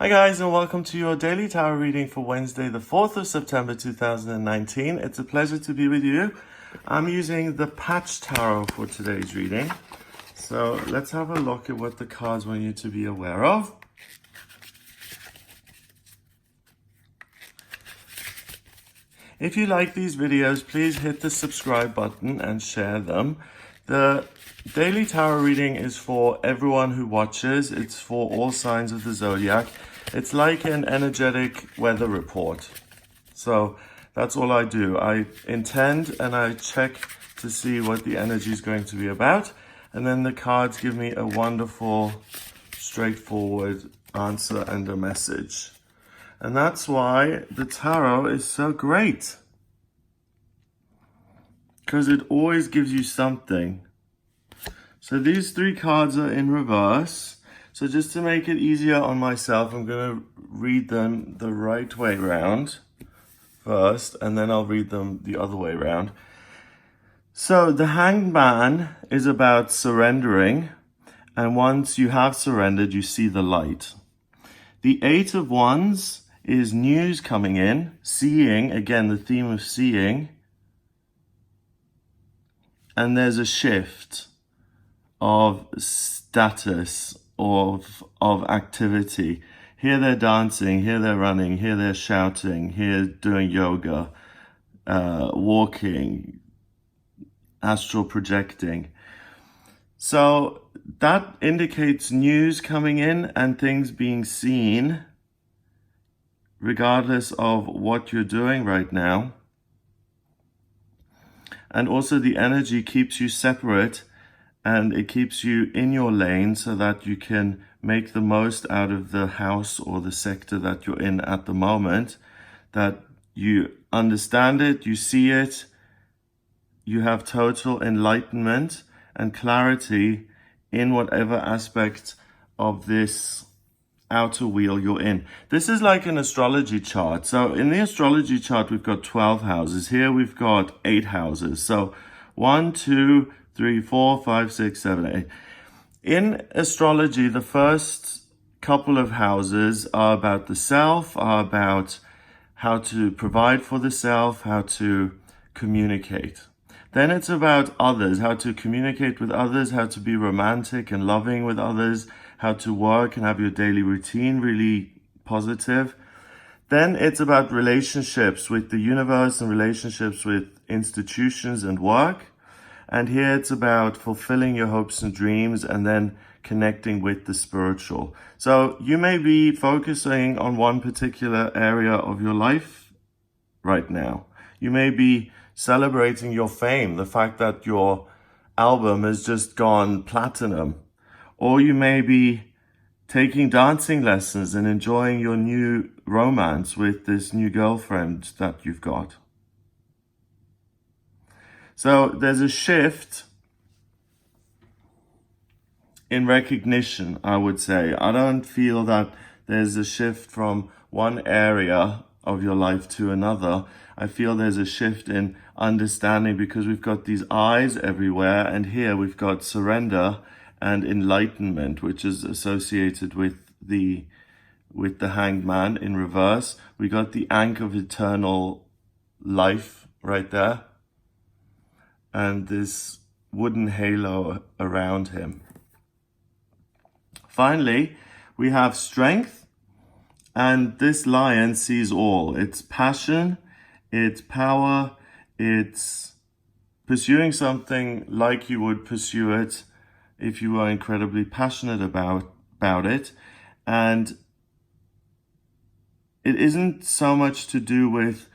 Hi guys, and welcome to your daily tarot reading for Wednesday the 4th of September 2019. It's a pleasure to be with you. I'm using the patch tarot for today's reading. So let's have a look at what the cards want you to be aware of. If you like these videos, please hit the subscribe button and share them. The daily tarot reading is for everyone who watches. It's for all signs of the zodiac. It's like an energetic weather report. So that's all I do. I intend and I check to see what the energy is going to be about. And then the cards give me a wonderful, straightforward answer and a message. And that's why the tarot is so great. Because it always gives you something. So these three cards are in reverse. So just to make it easier on myself, I'm going to read them the right way around first, and then I'll read them the other way around. So the Hanged Man is about surrendering. And once you have surrendered, you see the light. The Eight of Wands is news coming in, seeing, again, the theme of seeing. And there's a shift of status, of activity. Here they're dancing, here they're running, here they're shouting, here doing yoga, walking, astral projecting. So that indicates news coming in and things being seen, regardless of what you're doing right now. And also the energy keeps you separate and it keeps you in your lane so that you can make the most out of the house or the sector that you're in at the moment, that you understand it, you see it, you have total enlightenment and clarity in whatever aspect of this outer wheel you're in. This is like an astrology chart. So in the astrology chart, we've got 12 houses. Here we've got 8 houses. So 1, 2, 3, 4, 5, 6, 7, 8. In astrology, the first couple of houses are about the self, are about how to provide for the self, how to communicate. Then it's about others, how to communicate with others, how to be romantic and loving with others, how to work and have your daily routine really positive. Then it's about relationships with the universe and relationships with institutions and work. And here it's about fulfilling your hopes and dreams and then connecting with the spiritual. So you may be focusing on one particular area of your life right now. You may be celebrating your fame, the fact that your album has just gone platinum. Or you may be taking dancing lessons and enjoying your new romance with this new girlfriend that you've got. So there's a shift in recognition, I would say. I don't feel that there's a shift from one area of your life to another. I feel there's a shift in understanding because we've got these eyes everywhere, and here we've got surrender and enlightenment, which is associated with the Hanged Man in reverse. We got the Ankh of eternal life right there, and this wooden halo around him. Finally, we have strength, and this lion sees all. It's passion, it's power, it's pursuing something like you would pursue it if you were incredibly passionate about it. And it isn't so much to do with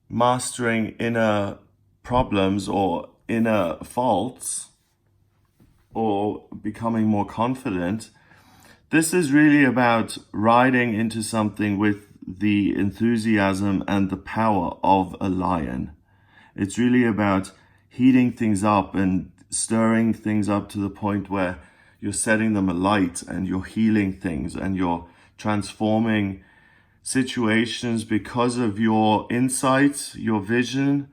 mastering inner problems or inner faults or becoming more confident. This is really about riding into something with the enthusiasm and the power of a lion. It's really about heating things up and stirring things up to the point where you're setting them alight and you're healing things and you're transforming situations because of your insight, your vision.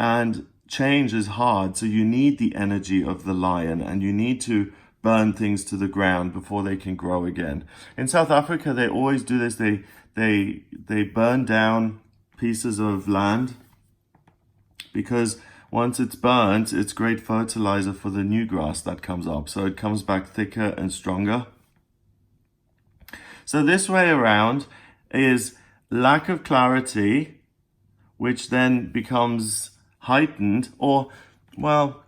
And change is hard, so you need the energy of the lion and you need to burn things to the ground before they can grow again. In South Africa, they always do this. They burn down pieces of land because once it's burnt, it's great fertilizer for the new grass that comes up. So it comes back thicker and stronger. So this way around is lack of clarity, which then becomes heightened, or, well,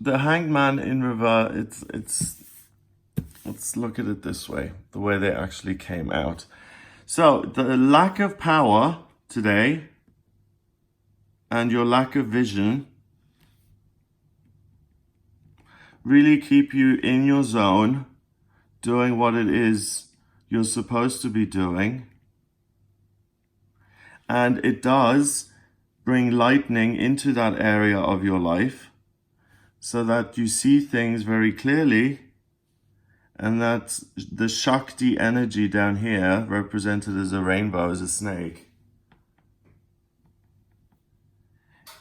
the Hanged Man in reverse, let's look at it this way, the way they actually came out. So the lack of power today and your lack of vision really keep you in your zone, doing what it is you're supposed to be doing. And it does bring lightning into that area of your life so that you see things very clearly, and that the Shakti energy down here, represented as a rainbow, as a snake,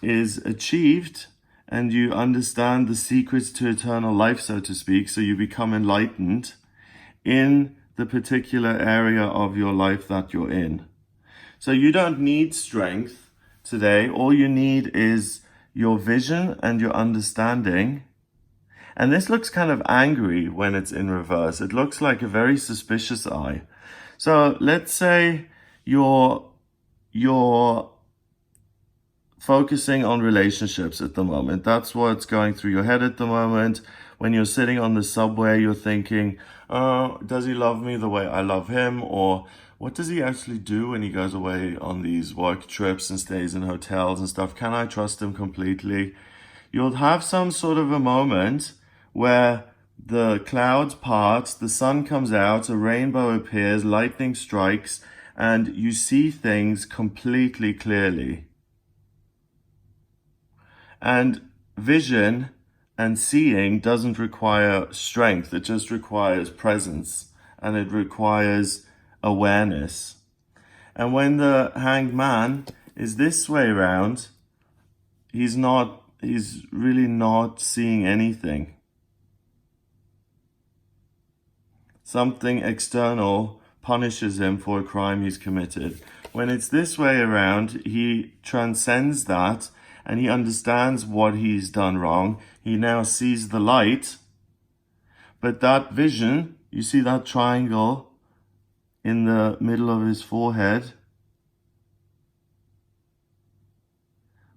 is achieved, and you understand the secrets to eternal life, so to speak, so you become enlightened in the particular area of your life that you're in. So you don't need strength today. All you need is your vision and your understanding. And this looks kind of angry when it's in reverse. It looks like a very suspicious eye. So let's say you're focusing on relationships at the moment. That's what's going through your head at the moment. When you're sitting on the subway, you're thinking, oh, does he love me the way I love him? Or what does he actually do when he goes away on these work trips and stays in hotels and stuff? Can I trust him completely? You'll have some sort of a moment where the clouds part, the sun comes out, a rainbow appears, lightning strikes, and you see things completely clearly. And vision and seeing doesn't require strength. It just requires presence, and it requires awareness. And when the Hanged Man is this way around, he's really not seeing anything. Something external punishes him for a crime he's committed. When it's this way around, he transcends that, and he understands what he's done wrong. He now sees the light. But that vision, you see that triangle in the middle of his forehead,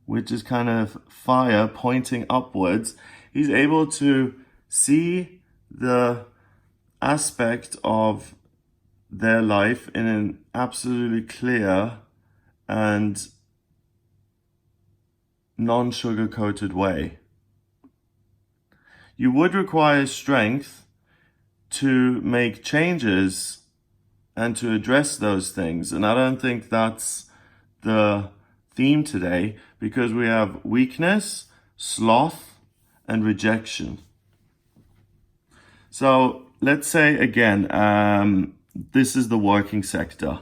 which is kind of fire pointing upwards. He's able to see the aspect of their life in an absolutely clear and non-sugar-coated way. You would require strength to make changes and to address those things. And I don't think that's the theme today, because we have weakness, sloth, and rejection. So let's say again, this is the working sector.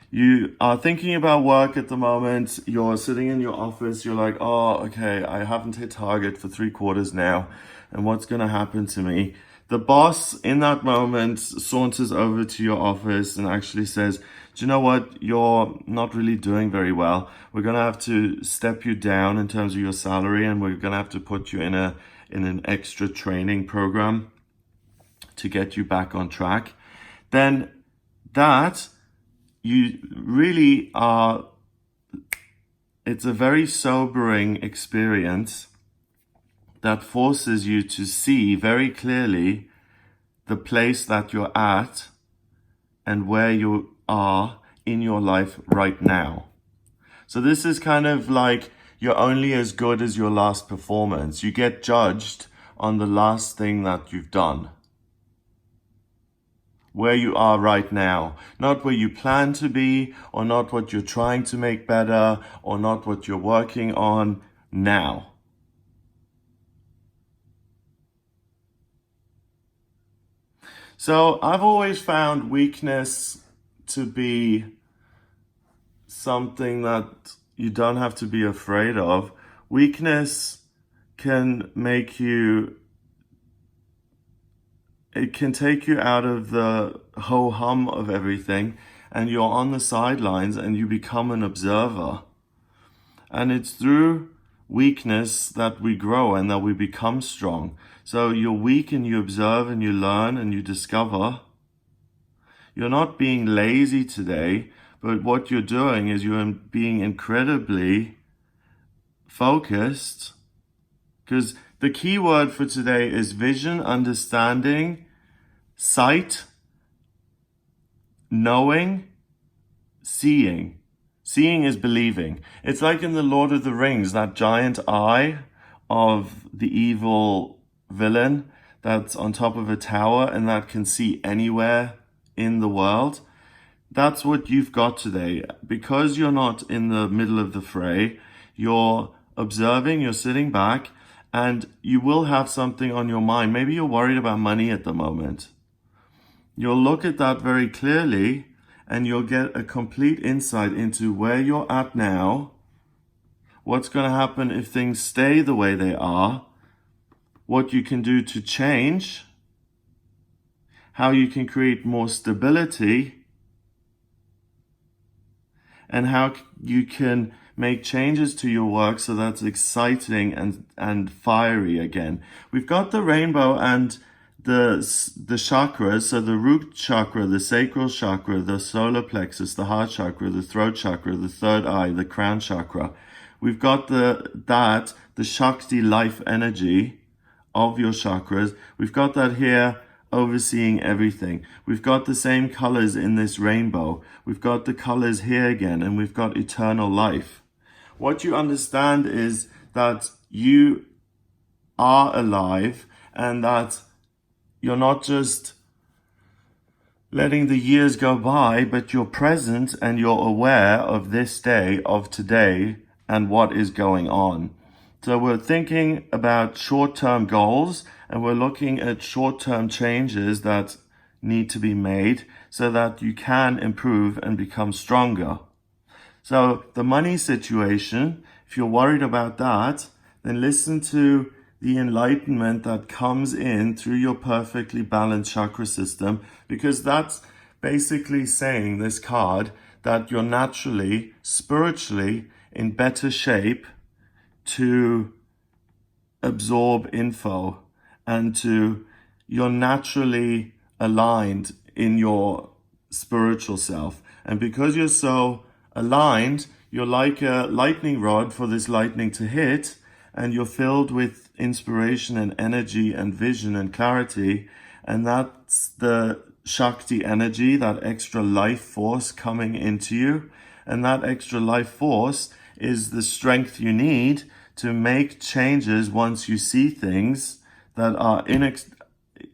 You are thinking about work at the moment. You're sitting in your office. You're like, oh, okay, I haven't hit target for 3 quarters now. And what's going to happen to me? The boss in that moment saunters over to your office and actually says, do you know what? You're not really doing very well. We're going to have to step you down in terms of your salary, and we're going to have to put you in an extra training program to get you back on track. Then that, you really are, it's a very sobering experience that forces you to see very clearly the place that you're at and where you are in your life right now. So this is kind of like you're only as good as your last performance. You get judged on the last thing that you've done. Where you are right now, not where you plan to be, or not what you're trying to make better, or not what you're working on now. So I've always found weakness to be something that you don't have to be afraid of. Weakness can make you it can take you out of the ho-hum of everything, and you're on the sidelines and you become an observer. And it's through weakness that we grow and that we become strong. So you're weak and you observe and you learn and you discover. You're not being lazy today, but what you're doing is you're being incredibly focused, because the key word for today is vision, understanding, sight, knowing, seeing. Seeing is believing. It's like in the Lord of the Rings, that giant eye of the evil villain that's on top of a tower and that can see anywhere in the world. That's what you've got today. Because you're not in the middle of the fray, you're observing, you're sitting back, and you will have something on your mind. Maybe you're worried about money at the moment. You'll look at that very clearly, and you'll get a complete insight into where you're at now, what's going to happen if things stay the way they are, what you can do to change, how you can create more stability, and how you can make changes to your work so that's exciting and fiery again. We've got the rainbow and the chakras, so the root chakra, the sacral chakra, the solar plexus, the heart chakra, the throat chakra, the third eye, the crown chakra. We've got the Shakti life energy of your chakras. We've got that here overseeing everything. We've got the same colors in this rainbow. We've got the colors here again, and we've got eternal life. What you understand is that you are alive, and that you're not just letting the years go by, but you're present and you're aware of this day, of today, and what is going on. So we're thinking about short-term goals, and we're looking at short-term changes that need to be made so that you can improve and become stronger. So the money situation, if you're worried about that, then listen to the enlightenment that comes in through your perfectly balanced chakra system, because that's basically saying, this card, that you're naturally, spiritually in better shape to absorb info, and you're naturally aligned in your spiritual self. And because you're so aligned, you're like a lightning rod for this lightning to hit, and you're filled with inspiration and energy and vision and clarity. And that's the Shakti energy, that extra life force coming into you. And that extra life force is the strength you need to make changes once you see things that are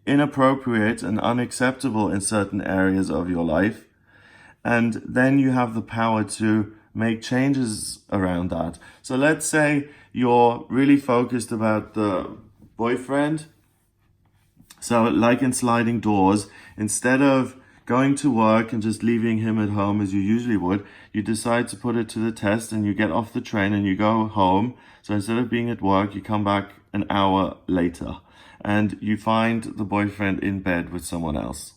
inappropriate and unacceptable in certain areas of your life. And then you have the power to make changes around that. So let's say you're really focused about the boyfriend. So like in sliding doors, instead of going to work and just leaving him at home as you usually would, you decide to put it to the test, and you get off the train and you go home. So instead of being at work, you come back an hour later and you find the boyfriend in bed with someone else.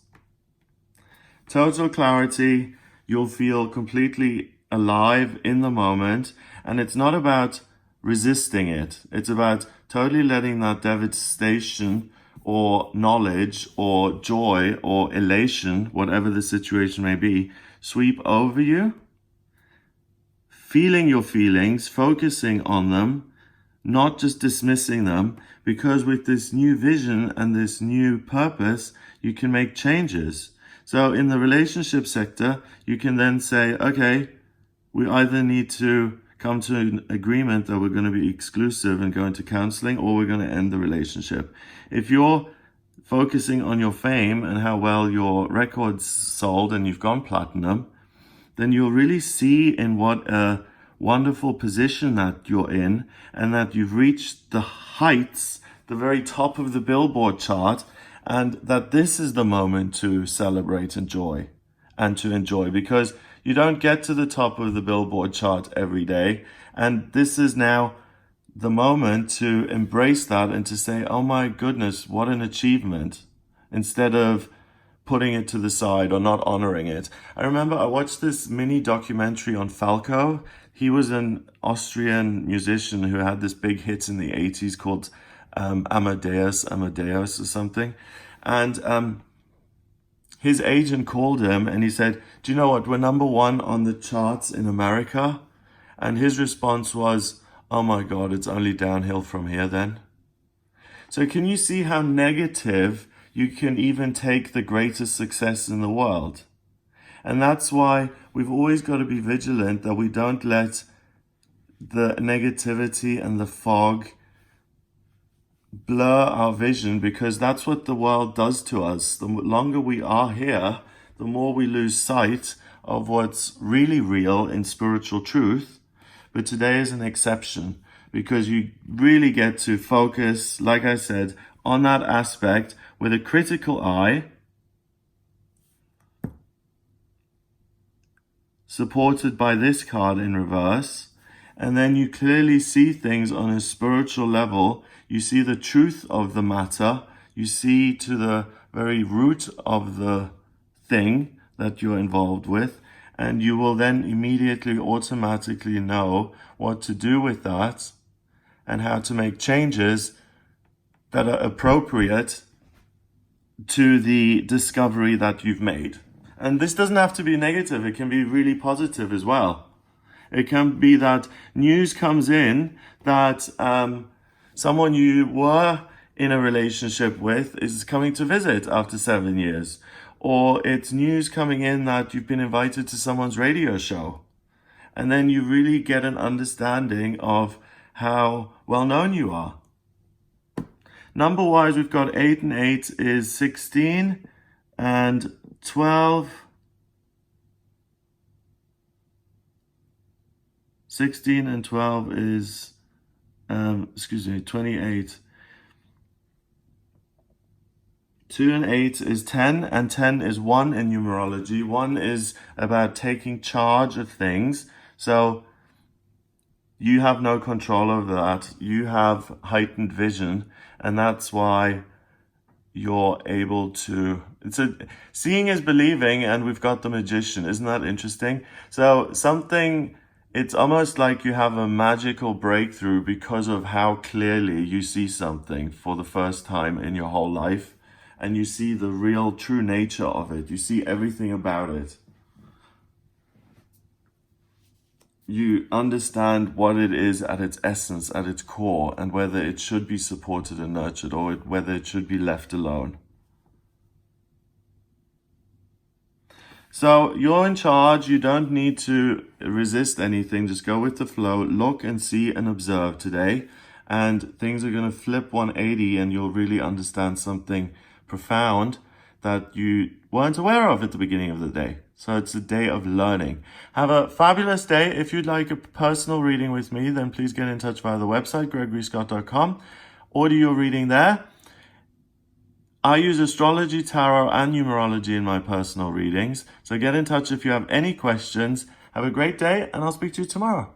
Total clarity, you'll feel completely alive in the moment, and it's not about resisting it. It's about totally letting that devastation or knowledge or joy or elation, whatever the situation may be, sweep over you. Feeling your feelings, focusing on them, not just dismissing them, because with this new vision and this new purpose, you can make changes. So in the relationship sector, you can then say, okay, we either need to come to an agreement that we're going to be exclusive and go into counseling, or we're going to end the relationship. If you're focusing on your fame and how well your records sold and you've gone platinum, then you'll really see in what a wonderful position that you're in, and that you've reached the heights, the very top of the Billboard chart, and that this is the moment to celebrate and to enjoy, because you don't get to the top of the Billboard chart every day. And this is now the moment to embrace that and to say, oh my goodness, what an achievement. instead of putting it to the side or not honoring it. I remember I watched this mini documentary on Falco. He was an Austrian musician who had this big hit in the 80s called Amadeus or something. And his agent called him and he said, do you know what? We're number one on the charts in America. And his response was, oh my God, it's only downhill from here then. So can you see how negative you can even take the greatest success in the world? And that's why we've always got to be vigilant that we don't let the negativity and the fog blur our vision, because that's what the world does to us. The longer we are here, the more we lose sight of what's really real in spiritual truth. But today is an exception, because you really get to focus, like I said, on that aspect with a critical eye, supported by this card in reverse. And then you clearly see things on a spiritual level. You see the truth of the matter. You see to the very root of the thing that you're involved with. And you will then immediately, automatically know what to do with that and how to make changes that are appropriate to the discovery that you've made. And this doesn't have to be negative. It can be really positive as well. It can be that news comes in that someone you were in a relationship with is coming to visit after 7 years. Or it's news coming in that you've been invited to someone's radio show. And then you really get an understanding of how well known you are. Number wise, we've got 8 and 8 is 16 and 12. 16 and 12 is, 28. 2 and 8 is 10, and 10 is 1 in numerology. 1 is about taking charge of things. So you have no control over that. You have heightened vision, and that's why you're able to, seeing is believing, and we've got the Magician. Isn't that interesting? So it's almost like you have a magical breakthrough because of how clearly you see something for the first time in your whole life, and you see the real true nature of it. You see everything about it. You understand what it is at its essence, at its core, and whether it should be supported and nurtured or whether it should be left alone. So you're in charge. You don't need to resist anything. Just go with the flow. Look and see and observe today. And things are going to flip 180 and you'll really understand something profound that you weren't aware of at the beginning of the day. So it's a day of learning. Have a fabulous day. If you'd like a personal reading with me, then please get in touch via the website, gregoryscott.com. Order your reading there. I use astrology, tarot, and numerology in my personal readings. So get in touch if you have any questions. Have a great day, and I'll speak to you tomorrow.